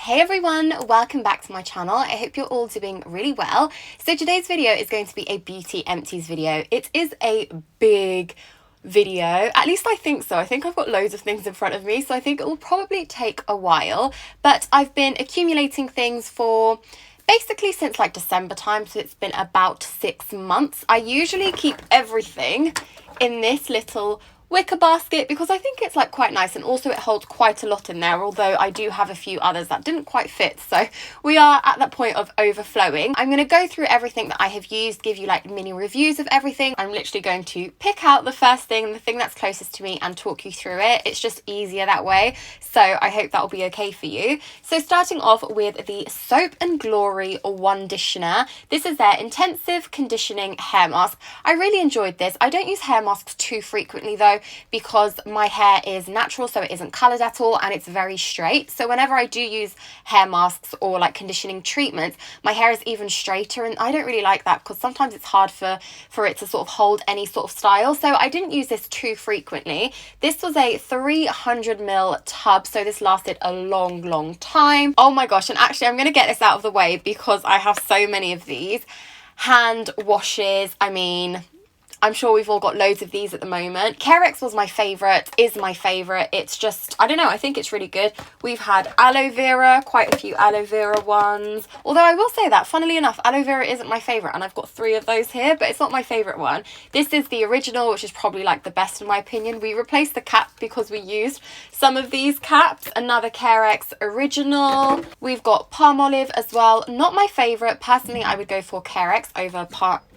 Hey everyone, welcome back to my channel. I hope you're all doing really well. So today's video is going to be a beauty empties video. It is a big video, at least I think so. I think I've got loads of things in front of me, so I think it will probably take a while, but I've been accumulating things for basically since like December time, so it's been about 6 months. I usually keep everything in this little wicker basket because I think it's like quite nice, and also it holds quite a lot in there, although I do have a few others that didn't quite fit, so we are at that point of overflowing. I'm going to go through everything that I have used, give you like mini reviews of everything. I'm literally going to pick out the first thing, the thing that's closest to me, and talk you through it. It's just easier that way, so I hope that will be okay for you. So starting off with the Soap and Glory One Conditioner. This is their intensive conditioning hair mask. I really enjoyed this. I don't use hair masks too frequently though, because my hair is natural, so it isn't coloured at all, and it's very straight. So whenever I do use hair masks or like conditioning treatments, my hair is even straighter, and I don't really like that because sometimes it's hard for it to sort of hold any sort of style. So I didn't use this too frequently. This was a 300ml tub, so this lasted a long time. Oh my gosh, and actually I'm going to get this out of the way because I have so many of these. Hand washes, I mean, I'm sure we've all got loads of these at the moment. Carex was my favourite, is my favourite. It's just, I don't know, I think it's really good. We've had aloe vera, quite a few aloe vera ones. Although I will say that, funnily enough, aloe vera isn't my favourite, and I've got 3 of those here, but it's not my favourite one. This is the original, which is probably like the best in my opinion. We replaced the cap because we used some of these caps. Another Carex original. We've got palm olive as well. Not my favourite. Personally, I would go for Carex over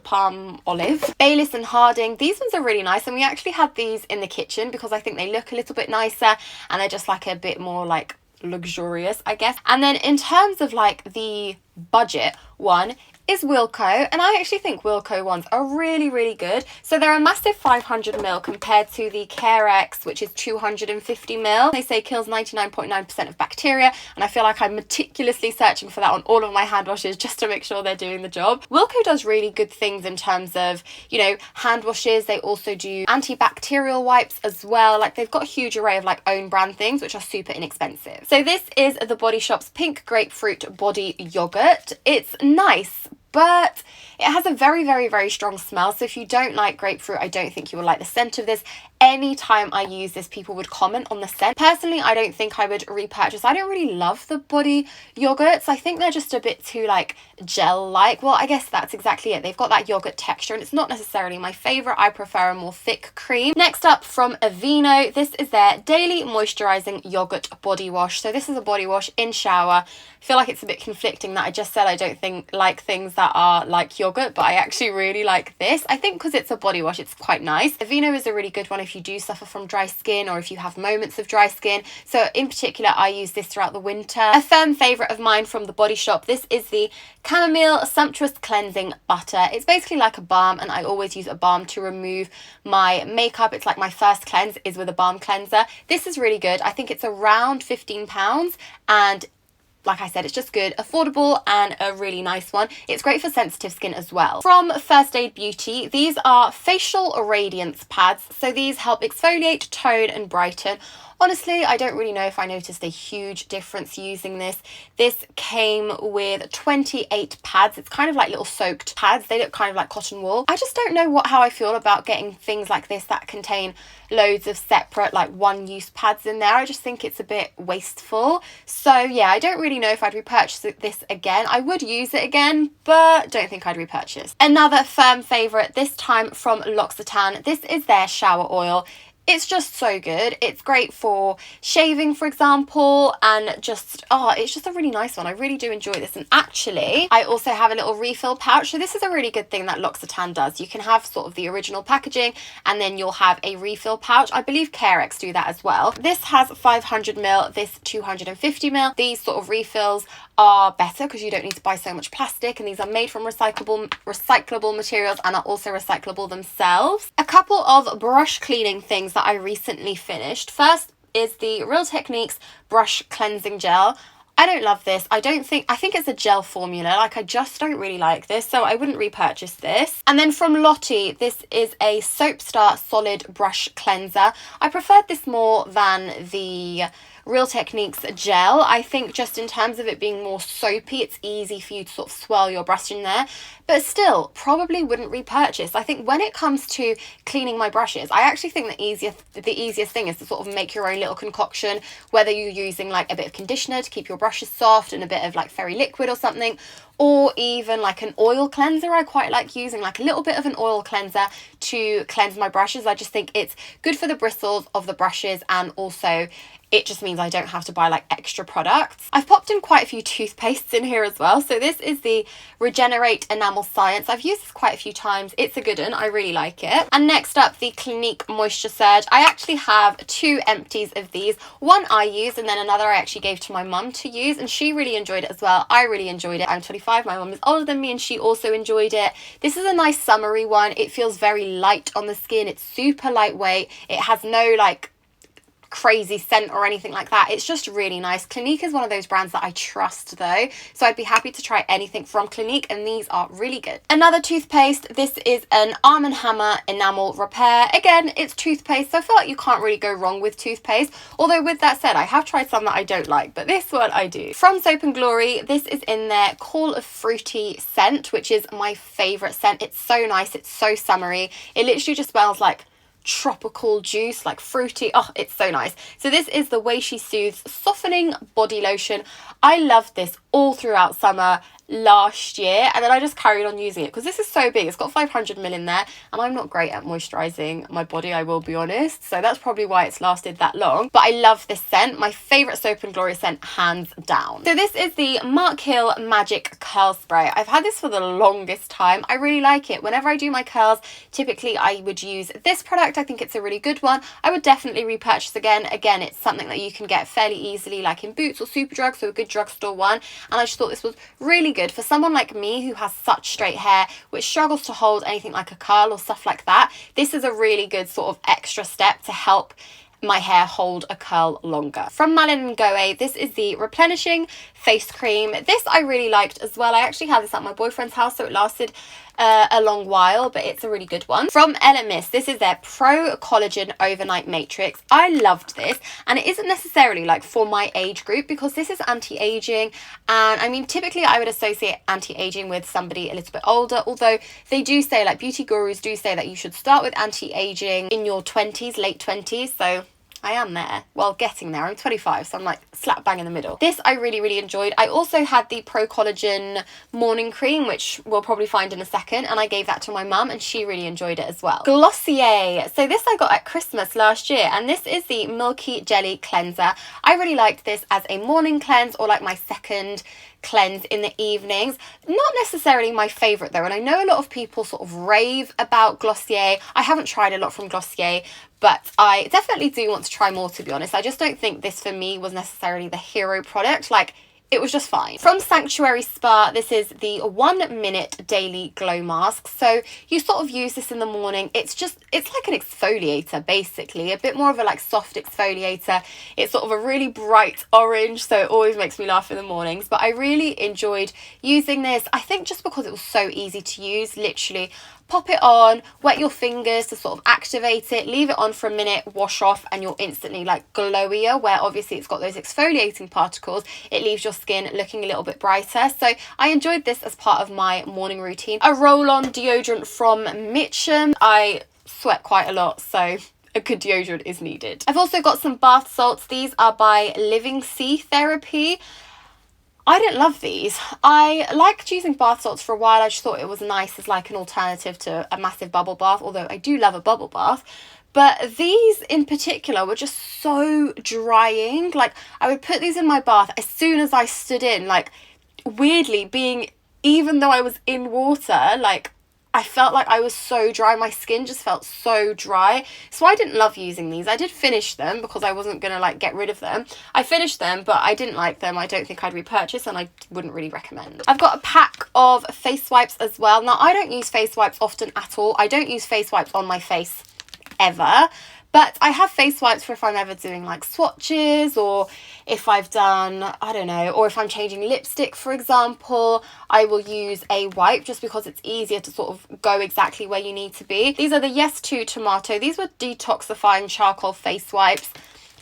palm olive. Baylis and Harding, these ones are really nice, and we actually had these in the kitchen because I think they look a little bit nicer and they're just like a bit more like luxurious, I guess. And then in terms of like the budget one is Wilko, and I actually think Wilko ones are really good. So they're a massive 500ml compared to the Carex, which is 250ml. They say kills 99.9% of bacteria, and I feel like I'm meticulously searching for that on all of my hand washes just to make sure they're doing the job. Wilko does really good things in terms of, you know, hand washes. They also do antibacterial wipes as well. Like, they've got a huge array of like own brand things which are super inexpensive. So this is the Body Shop's Pink Grapefruit Body Yogurt. It's nice, but it has a very strong smell. So if you don't like grapefruit, I don't think you will like the scent of this. Anytime I use this, people would comment on the scent. Personally, I don't think I would repurchase. I don't really love the body yogurts. I think they're just a bit too like gel-like. Well, I guess that's exactly it. They've got that yogurt texture, and it's not necessarily my favourite. I prefer a more thick cream. Next up from Aveeno, this is their Daily Moisturising Yogurt Body Wash. So this is a body wash in shower. I feel like it's a bit conflicting that I just said I don't like things that are like yogurt, but I actually really like this. I think because it's a body wash, it's quite nice. Aveeno is a really good one if you do suffer from dry skin or if you have moments of dry skin. So in particular, I use this throughout the winter. A firm favourite of mine from the Body Shop, this is the Chamomile Sumptuous Cleansing Butter. It's basically like a balm, and I always use a balm to remove my makeup. It's like my first cleanse is with a balm cleanser. This is really good. I think it's around £15, and like I said, it's just good, affordable, and a really nice one. It's great for sensitive skin as well. From First Aid Beauty, these are facial radiance pads. So these help exfoliate, tone, and brighten. Honestly, I don't really know if I noticed a huge difference using this. This came with 28 pads. It's kind of like little soaked pads. They look kind of like cotton wool. I just don't know how I feel about getting things like this that contain loads of separate like one-use pads in there. I just think it's a bit wasteful. So yeah, I don't really know if I'd repurchase this again. I would use it again, but don't think I'd repurchase. Another firm favourite, this time from L'Occitane. This is their shower oil. It's just so good. It's great for shaving, for example, and just, it's just a really nice one. I really do enjoy this. And actually, I also have a little refill pouch. So this is a really good thing that L'Occitane does. You can have sort of the original packaging, and then you'll have a refill pouch. I believe Carex do that as well. This has 500ml, this 250ml. These sort of refills are better because you don't need to buy so much plastic, and these are made from recyclable materials and are also recyclable themselves. A couple of brush cleaning things that I recently finished. First is the Real Techniques Brush Cleansing Gel. I don't love this. I think it's a gel formula. Like, I just don't really like this, so I wouldn't repurchase this. And then from Lottie, this is a Soapstar Solid Brush Cleanser. I preferred this more than the Real Techniques gel. I think just in terms of it being more soapy, it's easy for you to sort of swirl your brush in there, but still probably wouldn't repurchase. I think when it comes to cleaning my brushes, I actually think the easiest thing is to sort of make your own little concoction, whether you're using like a bit of conditioner to keep your brushes soft and a bit of like fairy liquid or something, or even like an oil cleanser. I quite like using like a little bit of an oil cleanser to cleanse my brushes. I just think it's good for the bristles of the brushes, and also it just means I don't have to buy like extra products. I've popped in quite a few toothpastes in here as well. So this is the Regenerate Enamel Science. I've used this quite a few times. It's a good one. I really like it. And next up, the Clinique Moisture Surge. I actually have 2 empties of these. One I use, and then another I actually gave to my mum to use, and she really enjoyed it as well. I really enjoyed it. I'm 25. My mum is older than me, and she also enjoyed it. This is a nice summery one. It feels very light on the skin. It's super lightweight. It has no like crazy scent or anything like that. It's just really nice. Clinique is one of those brands that I trust though, so I'd be happy to try anything from Clinique, and these are really good. Another toothpaste. This is an Arm & Hammer Enamel Repair. Again, it's toothpaste, so I feel like you can't really go wrong with toothpaste, although with that said, I have tried some that I don't like, but this one I do. From Soap & Glory, this is in their Call of Fruity scent, which is my favourite scent. It's so nice. It's so summery. It literally just smells like tropical juice, like fruity. Oh, it's so nice. So this is the Way She Soothes Softening Body Lotion. I loved this all throughout summer last year, and then I just carried on using it because this is so big. It's got 500 ml in there, and I'm not great at moisturizing my body, I will be honest, so that's probably why it's lasted that long. But I love this scent. My favorite Soap & Glory scent, hands down. So this is the Mark Hill Magic Curl Spray. I've had this for the longest time. I really like it. Whenever I do my curls, typically I would use this product. I think it's a really good one. I would definitely repurchase again. Again, it's something that you can get fairly easily, like in Boots or Superdrug, so a good drugstore one, and I just thought this was really good for someone like me who has such straight hair which struggles to hold anything like a curl or stuff like that. This is a really good sort of extra step to help my hair hold a curl longer. From Malin & Goe, this is the Replenishing Face Cream. This I really liked as well. I actually had this at my boyfriend's house, so it lasted a long while, but it's a really good one. From Elemis, this is their Pro-Collagen Overnight Matrix. I loved this, and it isn't necessarily like for my age group because this is anti-aging, and I mean typically I would associate anti-aging with somebody a little bit older, although they do say, like beauty gurus do say, that you should start with anti-aging in your 20s, late 20s, so I am there. Well, getting there. I'm 25, so I'm like slap bang in the middle. This I really, really enjoyed. I also had the Pro Collagen Morning Cream, which we'll probably find in a second, and I gave that to my mum, and she really enjoyed it as well. Glossier. So this I got at Christmas last year, and this is the Milky Jelly Cleanser. I really liked this as a morning cleanse, or like my second cleanse in the evenings. Not necessarily my favourite though, and I know a lot of people sort of rave about Glossier. I haven't tried a lot from Glossier, but I definitely do want to try more, to be honest. I just don't think this for me was necessarily the hero product. Like, it was just fine. From Sanctuary Spa, this is the 1 minute daily glow mask. So you sort of use this in the morning. It's like an exfoliator, basically, a bit more of a like soft exfoliator. It's sort of a really bright orange, so it always makes me laugh in the mornings, but I really enjoyed using this. I think just because it was so easy to use. Literally pop it on, wet your fingers to sort of activate it, leave it on for a minute, wash off, and you're instantly like glowier, where obviously it's got those exfoliating particles. It leaves your skin looking a little bit brighter. So I enjoyed this as part of my morning routine. A roll-on deodorant from Mitchum. I sweat quite a lot, so a good deodorant is needed. I've also got some bath salts. These are by Living Sea Therapy. I didn't love these. I liked using bath salts for a while. I just thought it was nice as like an alternative to a massive bubble bath, although I do love a bubble bath. But these in particular were just so drying. Like, I would put these in my bath as soon as I stood in, like, weirdly being, even though I was in water, like, I felt like I was so dry. My skin just felt so dry. So I didn't love using these. I did finish them because I wasn't going to like get rid of them. I finished them, but I didn't like them. I don't think I'd repurchase, and I wouldn't really recommend. I've got a pack of face wipes as well. Now, I don't use face wipes often at all. I don't use face wipes on my face ever. But I have face wipes for if I'm ever doing like swatches, or if I've done, I don't know, or if I'm changing lipstick, for example, I will use a wipe just because it's easier to sort of go exactly where you need to be. These are the Yes To Tomato. These were detoxifying charcoal face wipes.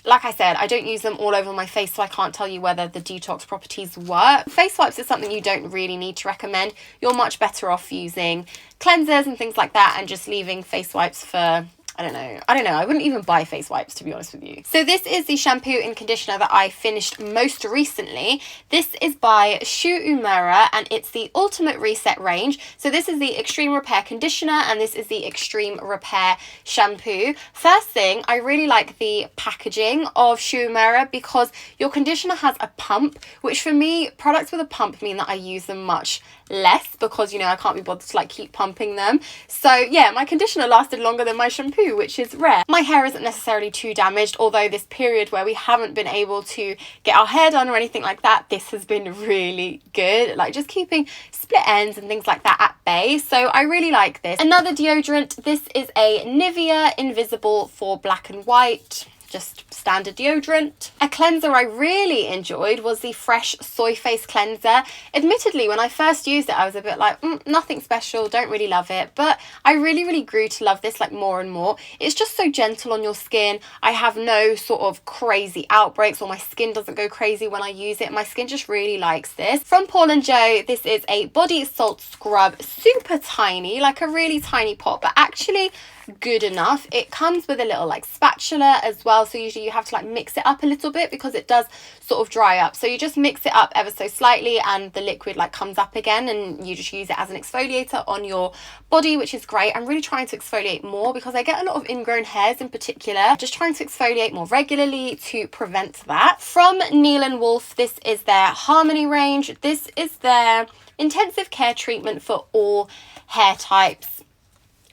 Like I said, I don't use them all over my face, so I can't tell you whether the detox properties work. Face wipes is something you don't really need to recommend. You're much better off using cleansers and things like that and just leaving face wipes for, I don't know. I wouldn't even buy face wipes, to be honest with you. So this is the shampoo and conditioner that I finished most recently. This is by Shu Uemura and it's the Ultimate Reset range. So this is the Extreme Repair Conditioner and this is the Extreme Repair Shampoo. First thing, I really like the packaging of Shu Uemura because your conditioner has a pump, which for me, products with a pump mean that I use them much less because, you know, I can't be bothered to like keep pumping them. So yeah, my conditioner lasted longer than my shampoo, which is rare. My hair isn't necessarily too damaged, although this period where we haven't been able to get our hair done or anything like that, this has been really good, like just keeping split ends and things like that at bay. So I really like this. Another deodorant, this is a Nivea Invisible for black and white, just standard deodorant. A cleanser I really enjoyed was the Fresh Soy Face Cleanser. Admittedly, when I first used it, I was a bit like, nothing special, don't really love it. But I really grew to love this like more and more. It's just so gentle on your skin. I have no sort of crazy outbreaks or my skin doesn't go crazy when I use it. My skin just really likes this. From Paul & Joe, this is a body salt scrub, super tiny, like a really tiny pot, but actually good enough. It comes with a little like spatula as well, so usually you have to like mix it up a little bit because it does sort of dry up. So you just mix it up ever so slightly and the liquid like comes up again and you just use it as an exfoliator on your body, which is great. I'm really trying to exfoliate more because I get a lot of ingrown hairs in particular. Just trying to exfoliate more regularly to prevent that. From Neil & Wolf, this is their Harmony range. This is their intensive care treatment for all hair types.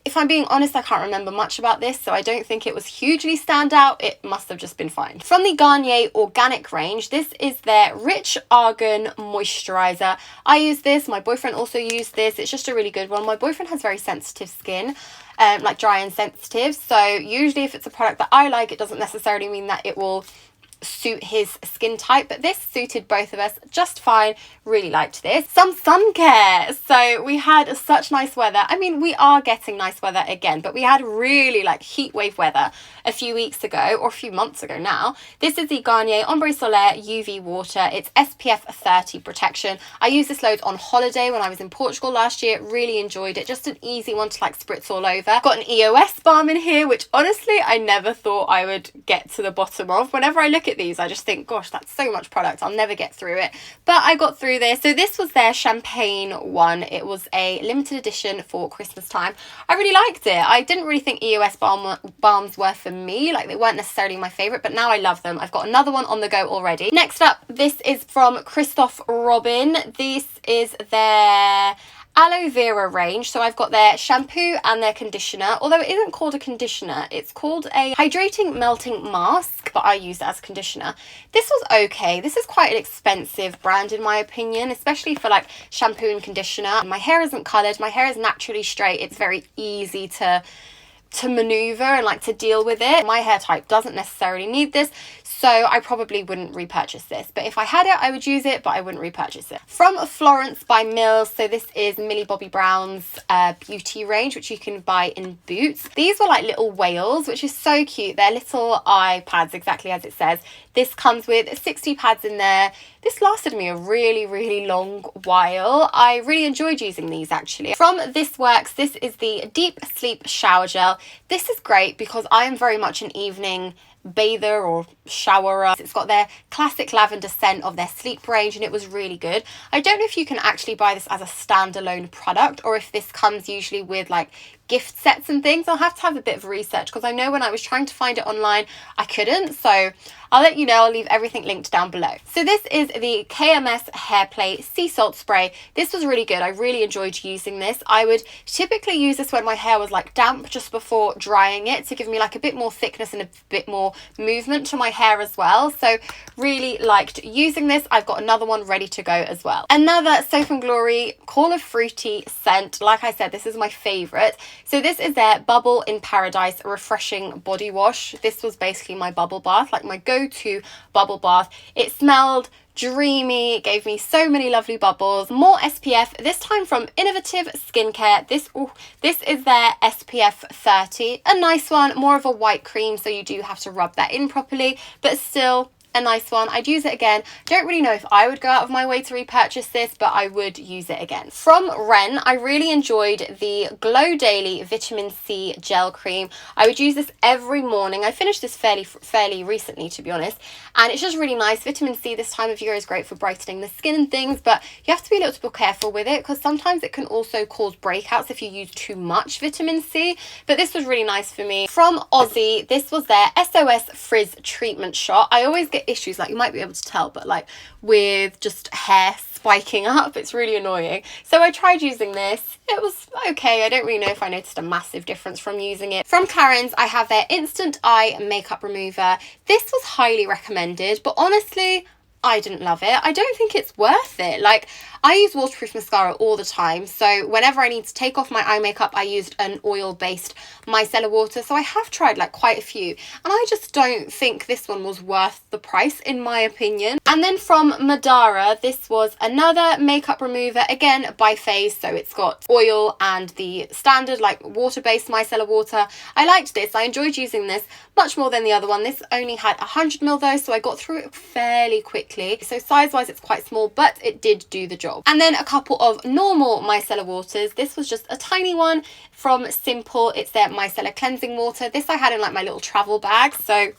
If I'm being honest, I can't remember much about this, so I don't think it was hugely standout. It must have just been fine. From the Garnier Organic range, this is their Rich Argan Moisturizer. I use this, my boyfriend also used this. It's just a really good one. My boyfriend has very sensitive skin, like dry and sensitive. So usually if it's a product that I like, it doesn't necessarily mean that it will suit his skin type, but this suited both of us just fine. Really liked this. Some sun care. So we had such nice weather. I mean, we are getting nice weather again, but we had really like heat wave weather a few weeks ago, or a few months ago now. This is the Garnier Ombre Solaire UV Water. It's SPF 30 protection. I used this loads on holiday when I was in Portugal last year. Really enjoyed it. Just an easy one to like spritz all over. Got an EOS balm in here, which honestly I never thought I would get to the bottom of. Whenever I look at these, I just think, gosh, that's so much product, I'll never get through it. But I got through this. So this was their champagne one. It was a limited edition for Christmas time. I really liked it. I didn't really think EOS balms were for me, like they weren't necessarily my favorite, but now I love them. I've got another one on the go already. Next up, this is from Christophe Robin. This is their Aloe Vera range. So I've got their shampoo and their conditioner, although it isn't called a conditioner, it's called a hydrating melting mask, but I used it as a conditioner. This was okay. This is quite an expensive brand in my opinion, especially for like shampoo and conditioner. My hair isn't coloured, my hair is naturally straight. It's very easy to maneuver and like to deal with it. My hair type doesn't necessarily need this, so I probably wouldn't repurchase this. But if I had it, I would use it, but I wouldn't repurchase it. From Florence by Mills, so this is Millie Bobby Brown's beauty range, which you can buy in Boots. These were like little whales, which is so cute. They're little eye pads, exactly as it says. This comes with 60 pads in there. This lasted me a really long while. I really enjoyed using these actually. From This Works, this is the Deep Sleep Shower Gel. This is great because I am very much an evening bather or showerer. It's got their classic lavender scent of their sleep range and it was really good. I don't know if you can actually buy this as a standalone product or if this comes usually with like gift sets and things. I'll have to have a bit of research because I know when I was trying to find it online I couldn't, so I'll let you know. I'll leave everything linked down below. So this is the KMS Hair Play Sea Salt Spray. This was really good. I really enjoyed using this. I would typically use this when my hair was like damp just before drying it to give me like a bit more thickness and a bit more movement to my hair as well. So really liked using this. I've got another one ready to go as well. Another Soap & Glory Call of Fruity scent. Like I said, this is my favourite. So this is their Bubble in Paradise Refreshing Body Wash. This was basically my bubble bath, like my go-to bubble bath. It smelled dreamy, gave me so many lovely bubbles. More SPF, this time from Innovative Skincare. This is their SPF 30, a nice one, more of a white cream, so you do have to rub that in properly, but still a nice one. I'd use it again. Don't really know if I would go out of my way to repurchase this, but I would use it again. From Ren, I really enjoyed the Glow Daily Vitamin C Gel Cream. I would use this every morning. I finished this fairly recently, to be honest, and it's just really nice. Vitamin C this time of year is great for brightening the skin and things, but you have to be a little bit careful with it because sometimes it can also cause breakouts if you use too much vitamin C, but this was really nice for me. From Aussie, this was their SOS Frizz Treatment Shot. I always get issues, like you might be able to tell, but like with just hair spiking up, it's really annoying. So I tried using this. It was okay. I don't really know if I noticed a massive difference from using it. From Clarins, I have their Instant Eye Makeup Remover. This was highly recommended, but honestly, I didn't love it. I don't think it's worth it. Like, I use waterproof mascara all the time, so whenever I need to take off my eye makeup, I used an oil-based micellar water. So I have tried like quite a few, and I just don't think this one was worth the price, in my opinion. And then from Madara, this was another makeup remover, again by phase, so it's got oil and the standard like water-based micellar water. I liked this. I enjoyed using this much more than the other one. This only had 100 ml though, so I got through it fairly quickly. So size-wise, it's quite small, but it did do the job. And then a couple of normal micellar waters. This was just a tiny one from Simple. It's their micellar cleansing water. This I had in like my little travel bag. So,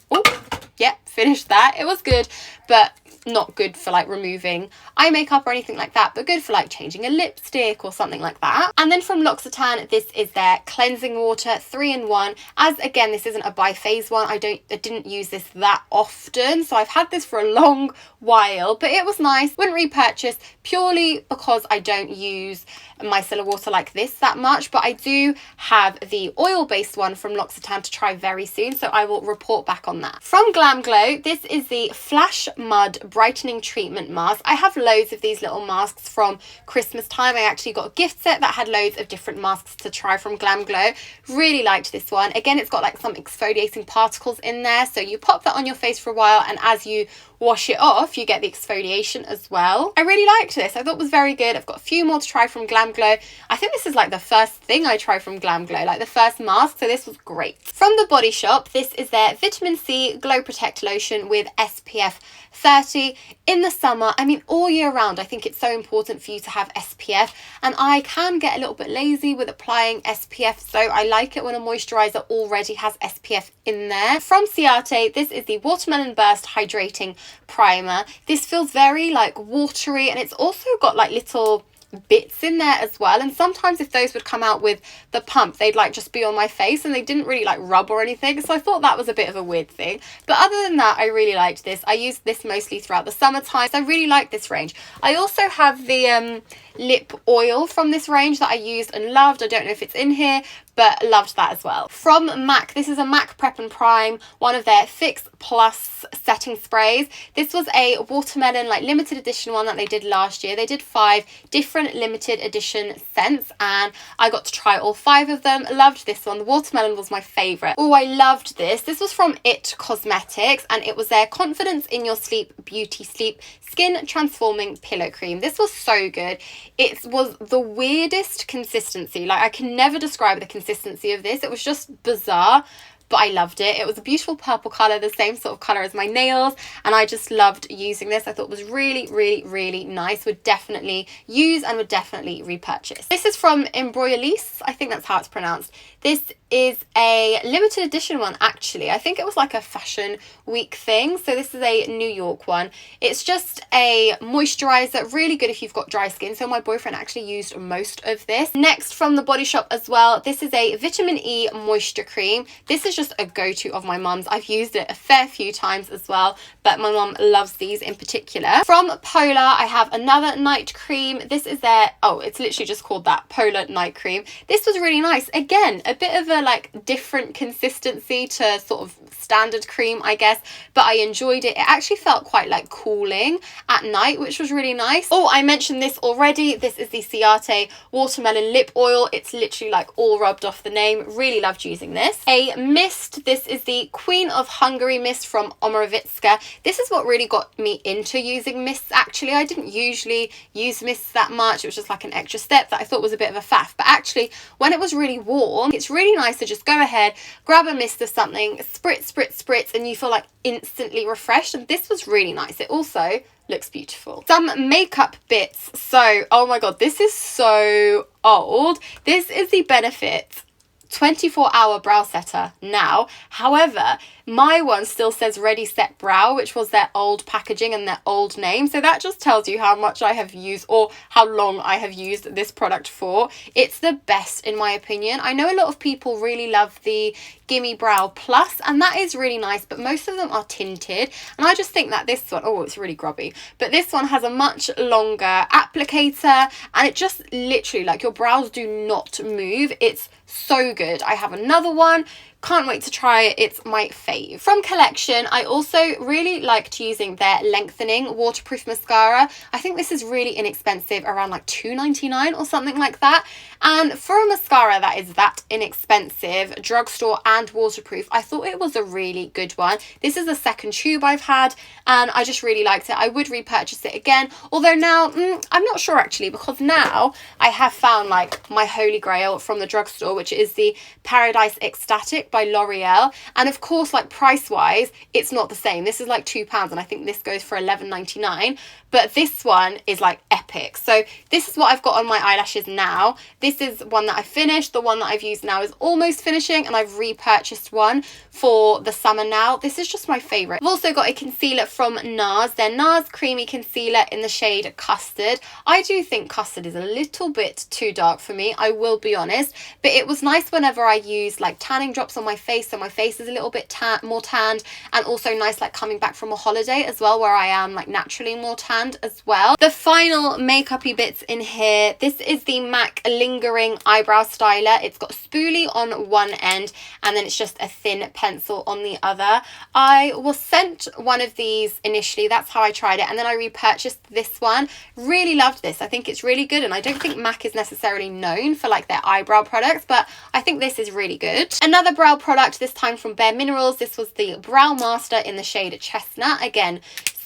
yeah, finished that. It was good, but not good for like removing eye makeup or anything like that, but good for like changing a lipstick or something like that. And then from L'Occitane, this is their cleansing water 3-in-1. As again, this isn't a biphase one. I didn't use this that often, so I've had this for a long while, but it was nice. Wouldn't repurchase purely because I don't use micellar water like this that much, but I do have the oil-based one from L'Occitane to try very soon, so I will report back on that. From Glam Glow, this is the Flash Mud Brightening Treatment Mask. I have loads of these little masks from Christmas time. I actually got a gift set that had loads of different masks to try from Glam Glow. Really liked this one. Again, it's got like some exfoliating particles in there, so you pop that on your face for a while, and as you wash it off, you get the exfoliation as well. I really liked this. I thought it was very good. I've got a few more to try from Glam Glow. I think this is like the first thing I try from Glam Glow, like the first mask, so this was great. From The Body Shop, this is their Vitamin C Glow Protect Lotion with SPF 30. In the summer, I mean all year round, I think it's so important for you to have SPF, and I can get a little bit lazy with applying SPF, so I like it when a moisturizer already has SPF in there. From Ciate, this is the Watermelon Burst Hydrating Primer. This feels very like watery, and it's also got like little bits in there as well, and sometimes if those would come out with the pump, they'd like just be on my face and they didn't really like rub or anything, so I thought that was a bit of a weird thing. But other than that, I really liked this. I used this mostly throughout the summertime, so I really like this range. I also have the lip oil from this range that I used and loved. I don't know if it's in here, but loved that as well. From MAC, this is a MAC Prep and Prime, one of their Fix Plus setting sprays. This was a watermelon like limited edition one that they did last year. They did 5 different limited edition scents, and I got to try all 5 of them. Loved this one. The watermelon was my favorite. Oh, I loved this. This was from It Cosmetics, and it was their Confidence in Your Sleep Beauty Sleep Skin Transforming Pillow Cream. This was so good. It was the weirdest consistency. Like, I can never describe the consistency of this. It was just bizarre, but I loved it. It was a beautiful purple colour, the same sort of colour as my nails, and I just loved using this. I thought it was really, really, really nice. Would definitely use and would definitely repurchase. This is from Embroilis. I think that's how it's pronounced. This is a limited edition one, actually. I think it was like a fashion week thing. So this is a New York one. It's just a moisturizer, really good if you've got dry skin. So my boyfriend actually used most of this. Next, from The Body Shop as well, this is a vitamin E moisture cream. This is just a go-to of my mum's. I've used it a fair few times as well, but my mum loves these in particular. From Polar, I have another night cream. This is their, oh, it's literally just called that, Polar Night Cream. This was really nice. Again, a bit of a a like different consistency to sort of standard cream, I guess, but I enjoyed it. It actually felt quite like cooling at night, which was really nice. Oh, I mentioned this already. This is the Ciate Watermelon Lip Oil. It's literally like all rubbed off the name. Really loved using this. A mist. This is the Queen of Hungary mist from Omorovicka. This is what really got me into using mists, actually. I didn't usually use mists that much. It was just like an extra step that I thought was a bit of a faff. But actually, when it was really warm, it's really nice to just go ahead, grab a mist of something, spritz, spritz, spritz, and you feel like instantly refreshed. And this was really nice. It also looks beautiful. Some makeup bits. So, oh my god, this is so old. This is the Benefit 24-hour brow setter now. However, my one still says Ready Set Brow, which was their old packaging and their old name. So that just tells you how much I have used, or how long I have used this product for. It's the best in my opinion. I know a lot of people really love the Gimme Brow Plus, and that is really nice, but most of them are tinted. And I just think that this one, oh, it's really grubby, but this one has a much longer applicator, and it just literally, like, your brows do not move. It's so good. I have another one. Can't wait to try it. It's my fave. From Collection, I also really liked using their lengthening waterproof mascara. I think this is really inexpensive, around like $2.99 or something like that. And for a mascara that is that inexpensive, drugstore and waterproof, I thought it was a really good one. This is the second tube I've had, and I just really liked it. I would repurchase it again, although now I'm not sure actually, because now I have found like my holy grail from the drugstore, which is the Paradise Ecstatic by L'Oreal. And of course, like, price wise, it's not the same. This is like £2, and I think this goes for $11.99, but this one is like epic. So this is what I've got on my eyelashes now. This is one that I finished. The one that I've used now is almost finishing, and I've repurchased one for the summer now. This is just my favorite. I've also got a concealer from NARS, their NARS creamy concealer in the shade Custard. I do think Custard is a little bit too dark for me, I will be honest, but it was nice whenever I used like tanning drops on my face, so my face is a little bit more tanned, and also nice like coming back from a holiday as well, where I am like naturally more tanned as well. The final makeup-y bits in here, this is the MAC Lingering Eyebrow Styler. It's got a spoolie on one end, and then it's just a thin pencil on the other. I was sent one of these initially, that's how I tried it, and then I repurchased this one. Really loved this. I think it's really good, and I don't think MAC is necessarily known for like their eyebrow products, but I think this is really good. Another brow product, this time from Bare Minerals. This was the Brow Master in the shade Chestnut. Again,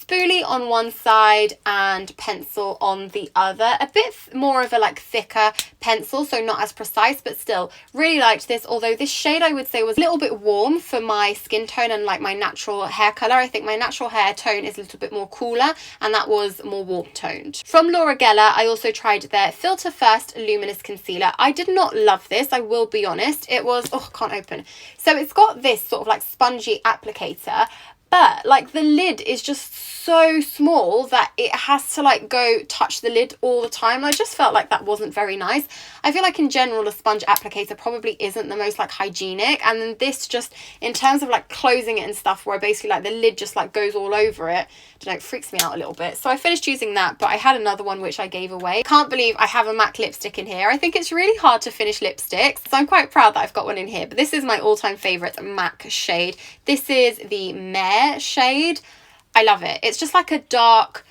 spoolie on one side and pencil on the other. A bit more of a like thicker pencil, so not as precise, but still really liked this. Although this shade I would say was a little bit warm for my skin tone and like my natural hair color. I think my natural hair tone is a little bit more cooler, and that was more warm toned. From Laura Geller, I also tried their Filter First Luminous Concealer. I did not love this, I will be honest. It was, oh, can't open. So it's got this sort of like spongy applicator, but like the lid is just so small that it has to like go touch the lid all the time. I just felt like that wasn't very nice. I feel like in general a sponge applicator probably isn't the most like hygienic, and then this just in terms of like closing it and stuff, where basically like the lid just like goes all over it, I don't know, it freaks me out a little bit. So I finished using that, but I had another one which I gave away. Can't believe I have a MAC lipstick in here. I think it's really hard to finish lipsticks, so I'm quite proud that I've got one in here. But this is my all-time favorite MAC shade. This is the Mare shade. I love it. It's just like a dark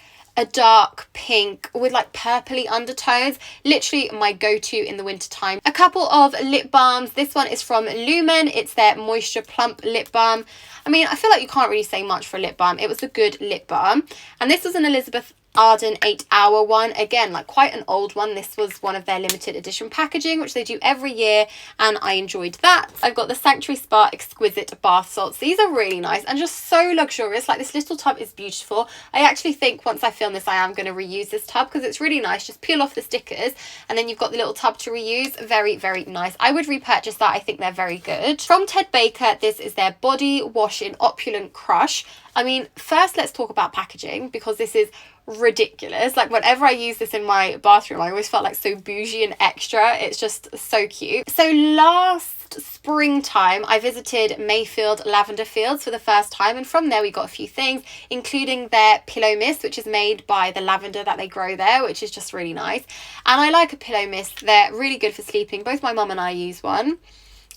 pink with like purpley undertones. Literally my go-to in the winter time. A couple of lip balms. This one is from Lumen. It's their Moisture Plump lip balm. I mean, I feel like you can't really say much for a lip balm. It was a good lip balm. And this was an Elizabeth Arden 8-hour one. Again, like quite an old one. This was one of their limited edition packaging, which they do every year, and I enjoyed that. I've got the Sanctuary Spa Exquisite Bath Salts. These are really nice and just so luxurious. Like, this little tub is beautiful. I actually think once I film this, I am going to reuse this tub because it's really nice. Just peel off the stickers and then you've got the little tub to reuse. Very, very nice. I would repurchase that. I think they're very good. From Ted Baker, this is their Body Wash in Opulent Crush. I mean, first let's talk about packaging, because this is ridiculous. Like, whenever I use this in my bathroom, I always felt like so bougie and extra. It's just so cute. So last springtime, I visited Mayfield Lavender Fields for the first time, and from there we got a few things, including their pillow mist, which is made by the lavender that they grow there, which is just really nice. And I like a pillow mist. They're really good for sleeping. Both my mum and I use one.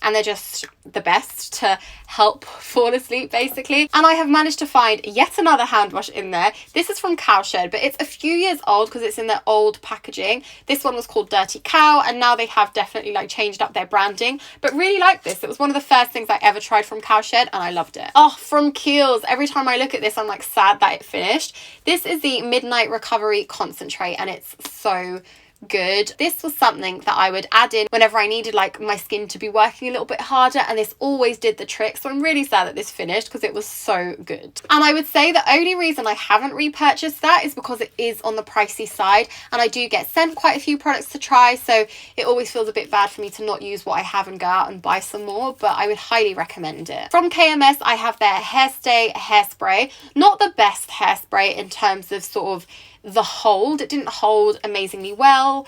and they're just the best to help fall asleep basically. And I have managed to find yet another hand wash in there. This is from Cowshed, but it's a few years old because it's in their old packaging. This one was called Dirty Cow, and now they have definitely like changed up their branding, but really like this. It was one of the first things I ever tried from Cowshed and I loved it. Oh, from Kiehl's, every time I look at this I'm like sad that it finished. This is the Midnight Recovery Concentrate and it's so good. This was something that I would add in whenever I needed like my skin to be working a little bit harder, and this always did the trick. So I'm really sad that this finished because it was so good. And I would say the only reason I haven't repurchased that is because it is on the pricey side, and I do get sent quite a few products to try, so it always feels a bit bad for me to not use what I have and go out and buy some more, but I would highly recommend it. From KMS I have their Hairstay hairspray. Not the best hairspray in terms of sort of the hold. It didn't hold amazingly well.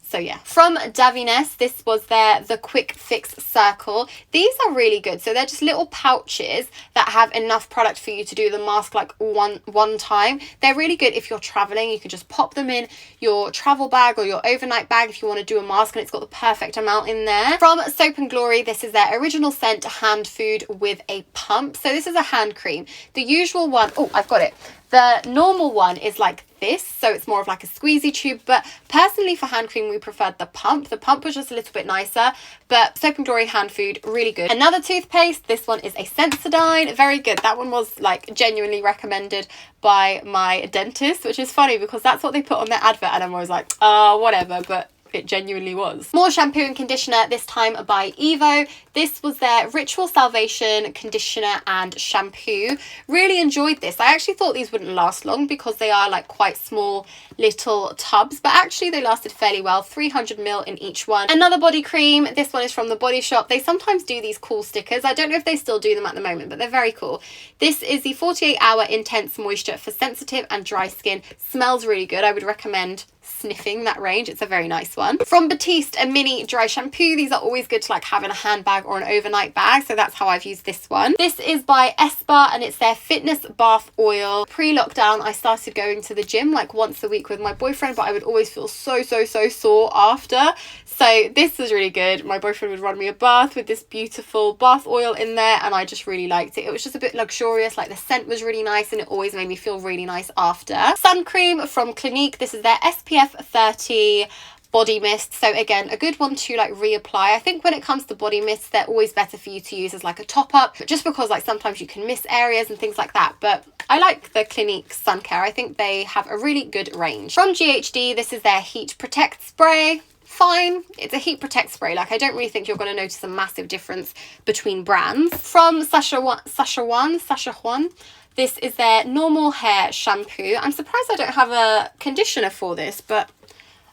So yeah. From Davines, this was the Quick Fix Circle. These are really good. So they're just little pouches that have enough product for you to do the mask like one time. They're really good if you're traveling. You can just pop them in your travel bag or your overnight bag if you want to do a mask, and it's got the perfect amount in there. From Soap and Glory, this is their original scent hand food with a pump. So this is a hand cream. The usual one, oh, I've got it. The normal one is like this, so it's more of like a squeezy tube, but personally for hand cream we preferred the pump. The pump was just a little bit nicer, but Soap and Glory hand food, really good. Another toothpaste, this one is a Sensodyne, very good. That one was like genuinely recommended by my dentist, which is funny because that's what they put on their advert and I'm always like, oh, whatever, but it genuinely was. More shampoo and conditioner, this time by Evo. This was their Ritual Salvation conditioner and shampoo. Really enjoyed this. I actually thought these wouldn't last long because they are like quite small little tubs, but actually they lasted fairly well. 300 ml in each one. Another body cream, this one is from the Body Shop. They sometimes do these cool stickers. I don't know if they still do them at the moment, but they're very cool. This is the 48-hour intense moisture for sensitive and dry skin. Smells really good. I would recommend sniffing that range. It's a very nice one. From Batiste, a mini dry shampoo. These are always good to like have in a handbag or an overnight bag, so that's how I've used this one. This is by Espa and it's their fitness bath oil. Pre-lockdown I started going to the gym like once a week with my boyfriend, but I would always feel so sore after, so this was really good. My boyfriend would run me a bath with this beautiful bath oil in there and I just really liked it. It was just a bit luxurious, like the scent was really nice and it always made me feel really nice after. Sun cream from Clinique, this is their SPF 30 body mist. So again, a good one to like reapply. I think when it comes to body mists, they're always better for you to use as like a top up, just because like sometimes you can miss areas and things like that. But I like the Clinique sun care. I think they have a really good range. From GHD, this is their Heat Protect spray. Fine, it's a heat protect spray. Like I don't really think you're going to notice a massive difference between brands. From Sachajuan, this is their normal hair shampoo. I'm surprised I don't have a conditioner for this, but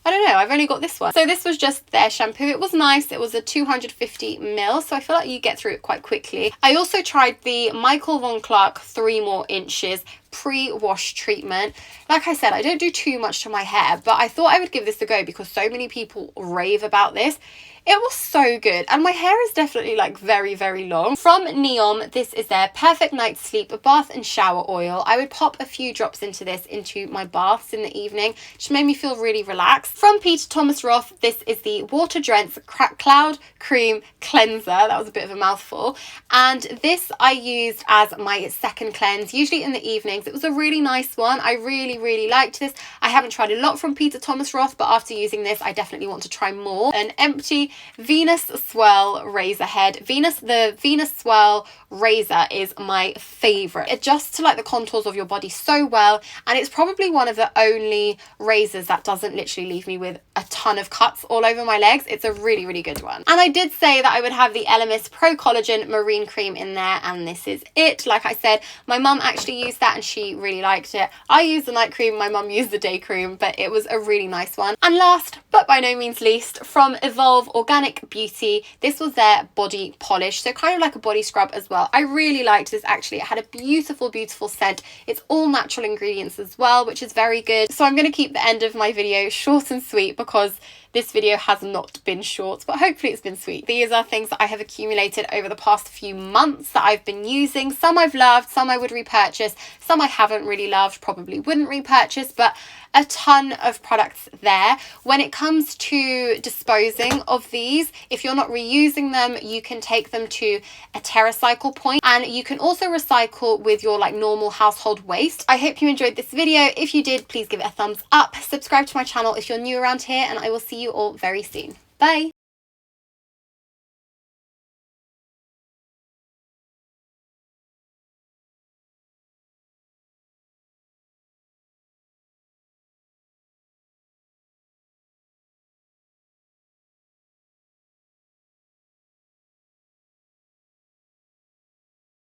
I don't know, I've only got this one. So this was just their shampoo. It was nice. It was a 250 ml, so I feel like you get through it quite quickly. I also tried the Michael von Clarke 3 More Inches pre-wash treatment. Like I said, I don't do too much to my hair, but I thought I would give this a go because so many people rave about this. It was so good, and my hair is definitely like very long. From Neom, this is their Perfect Night's Sleep bath and shower oil. I would pop a few drops into this into my baths in the evening. Just made me feel really relaxed. From Thomas Roth, this is the Water Drenched Cloud Cream Cleanser. That was a bit of a mouthful, and this I used as my second cleanse, usually in the evenings. It was a really nice one. I really liked this. I haven't tried a lot from Thomas Roth, but after using this I definitely want to try more. An empty Venus Swirl razor head. The Venus Swirl razor is my favorite. It adjusts to like the contours of your body so well, and it's probably one of the only razors that doesn't literally leave me with a ton of cuts all over my legs. It's a really good one. And I did say that I would have the Elemis Pro-Collagen Marine Cream in there, and this is it. Like I said, my mum actually used that and she really liked it. I used the night cream, my mum used the day cream, but it was a really nice one. And last but by no means least, from Evolve Organic Beauty, this was their body polish, so kind of like a body scrub as well. I really liked this actually. It had a beautiful scent. It's all natural ingredients as well, which is very good. So I'm going to keep the end of my video short and sweet because this video has not been short, but hopefully it's been sweet. These are things that I have accumulated over the past few months that I've been using. Some I've loved, some I would repurchase, some I haven't really loved, probably wouldn't repurchase, but a ton of products there. When it comes to disposing of these, if you're not reusing them, you can take them to a TerraCycle point, and you can also recycle with your like normal household waste. I hope you enjoyed this video. If you did, please give it a thumbs up. Subscribe to my channel if you're new around here, and I will see you all very soon. Bye.